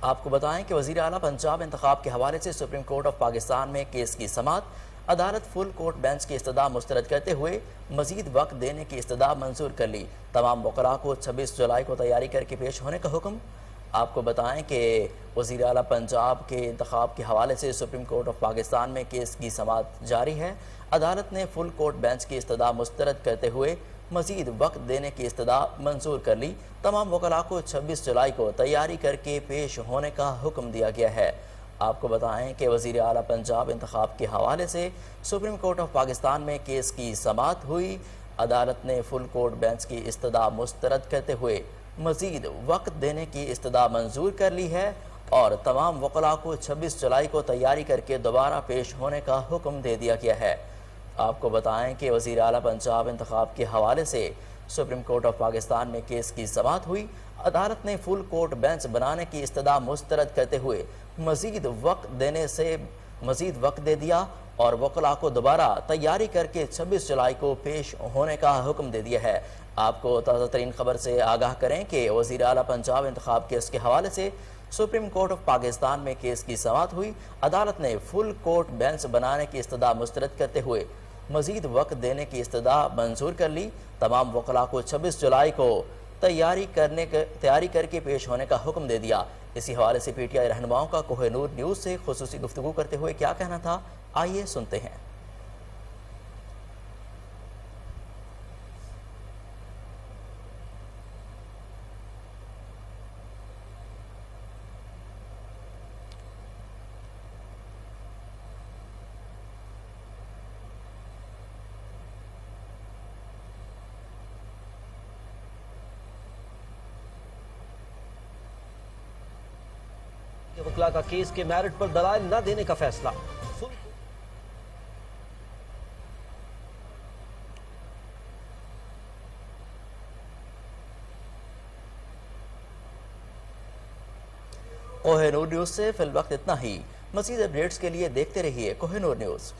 آپ کو بتائیں کہ وزیر اعلیٰ پنجاب انتخاب کے حوالے سے سپریم کورٹ آف پاکستان میں کیس کی سماعت عدالت فل کورٹ بینچ کی استدعا مسترد کرتے ہوئے مزید وقت دینے کی استدعا منظور کر لی۔ تمام وکلاء کو 26 جولائی کو تیاری کر کے پیش ہونے کا حکم۔ آپ کو بتائیں کہ وزیر اعلیٰ پنجاب کے انتخاب کے حوالے سے سپریم کورٹ آف پاکستان میں کیس کی سماعت جاری ہے۔ عدالت نے فل کورٹ بینچ کی استدعا مسترد کرتے ہوئے مزید وقت دینے کی استدعا منظور کر لی۔ تمام وکلاء کو 26 جولائی کو تیاری کر کے پیش ہونے کا حکم دیا گیا ہے۔ آپ کو بتائیں کہ وزیر اعلیٰ پنجاب انتخاب کے حوالے سے سپریم کورٹ آف پاکستان میں کیس کی سماعت ہوئی۔ عدالت نے فل کورٹ بینچ کی استدعا مسترد کرتے ہوئے مزید وقت دینے کی استدعا منظور کر لی ہے اور تمام وکلاء کو 26 جولائی کو تیاری کر کے دوبارہ پیش ہونے کا حکم دے دیا گیا ہے۔ آپ کو بتائیں کہ وزیر اعلیٰ پنجاب انتخاب کے حوالے سے سپریم کورٹ آف پاکستان میں کیس کی سماعت ہوئی۔ عدالت نے فل کورٹ بینچ بنانے کی استدعا مسترد کرتے ہوئے مزید وقت دے دیا اور وکلاء کو دوبارہ تیاری کر کے 26 جولائی کو پیش ہونے کا حکم دے دیا ہے۔ آپ کو تازہ ترین خبر سے آگاہ کریں کہ وزیر اعلیٰ پنجاب انتخاب کیس کے حوالے سے سپریم کورٹ آف پاکستان میں کیس کی سماعت ہوئی۔ عدالت نے فل کورٹ بینچ بنانے کی استدعا مسترد کرتے ہوئے مزید وقت دینے کی استدعا منظور کر لی۔ تمام وکلاء کو 26 جولائی کو تیاری کر کے پیش ہونے کا حکم دے دیا۔ اسی حوالے سے پی ٹی آئی رہنماؤں کا کوہ نور نیوز سے خصوصی گفتگو کرتے ہوئے کیا کہنا تھا، آئیے سنتے ہیں۔ وکلاء کا کیس کے میرٹ پر دلائل نہ دینے کا فیصلہ۔ کوہ نور نیوز سے فی الوقت اتنا ہی۔ مزید اپڈیٹس کے لیے دیکھتے رہیے کوہ نور نیوز۔